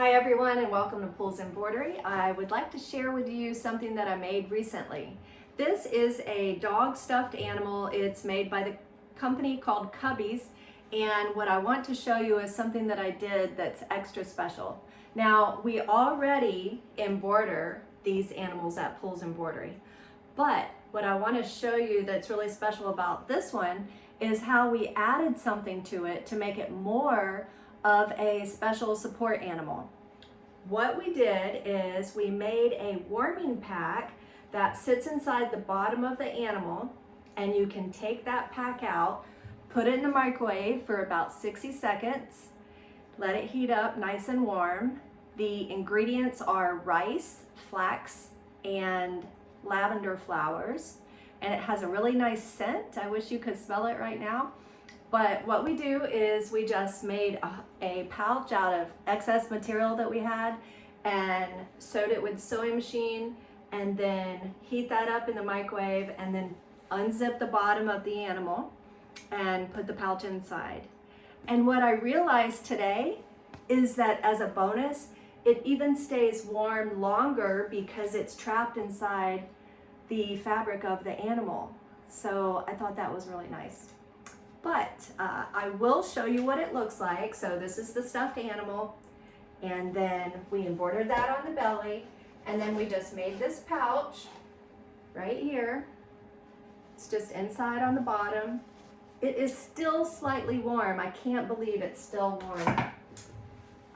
Hi everyone and welcome to Pool's Embroidery. I would like to share with you something that I made recently. This is a dog stuffed animal. It's made by the company called Cubbies, and what I want to show you is something that I did that's extra special. Now, we already embroider these animals at Pool's Embroidery, but what I want to show you that's really special about this one is how we added something to it to make it more of a special support animal. What we did is we made a warming pack that sits inside the bottom of the animal, and you can take that pack out, put it in the microwave for about 60 seconds, let it heat up nice and warm. The ingredients are rice, flax, and lavender flowers, and it has a really nice scent. I wish you could smell it right now. But what we do is we just made a pouch out of excess material that we had and sewed it with the sewing machine, and then heat that up in the microwave, and then unzip the bottom of the animal and put the pouch inside. And what I realized today is that as a bonus, it even stays warm longer because it's trapped inside the fabric of the animal. So I thought that was really nice. But I will show you what it looks like. So this is the stuffed animal, and then we embroidered that on the belly, and then we just made this pouch right here. It's just inside on the bottom. It is still slightly warm. I can't believe it's still warm.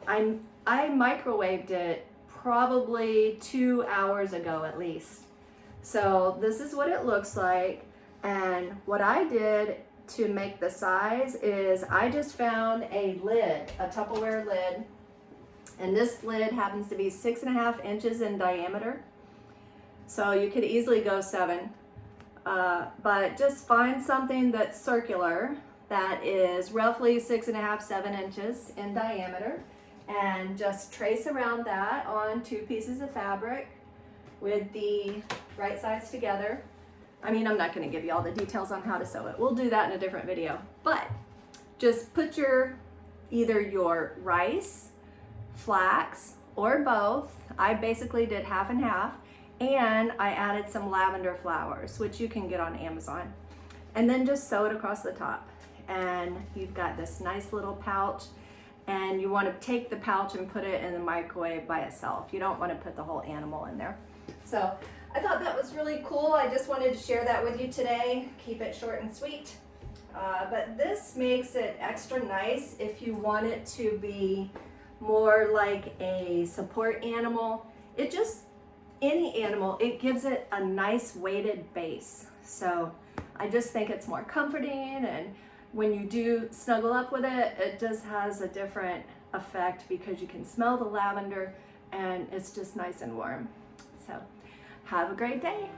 I microwaved it probably 2 hours ago at least. So this is what it looks like, and what I did to make the size is I just found a lid, a Tupperware lid, and this lid happens to be 6.5 inches in diameter, so you could easily go 7, but just find something that's circular that is roughly 6.5, 7 inches in diameter, and just trace around that on 2 pieces of fabric with the right sides together. I mean, I'm not going to give you all the details on how to sew it. We'll do that in a different video. But just put either your rice, flax, or both. I basically did half and half, and I added some lavender flowers, which you can get on Amazon. And then just sew it across the top. And you've got this nice little pouch, and you want to take the pouch and put it in the microwave by itself. You don't want to put the whole animal in there. So I thought that was really cool. I just wanted to share that with you today. Keep it short and sweet. But this makes it extra nice if you want it to be more like a support animal. Any animal, it gives it a nice weighted base. So I just think it's more comforting, and when you do snuggle up with it, it just has a different effect because you can smell the lavender and it's just nice and warm. So have a great day.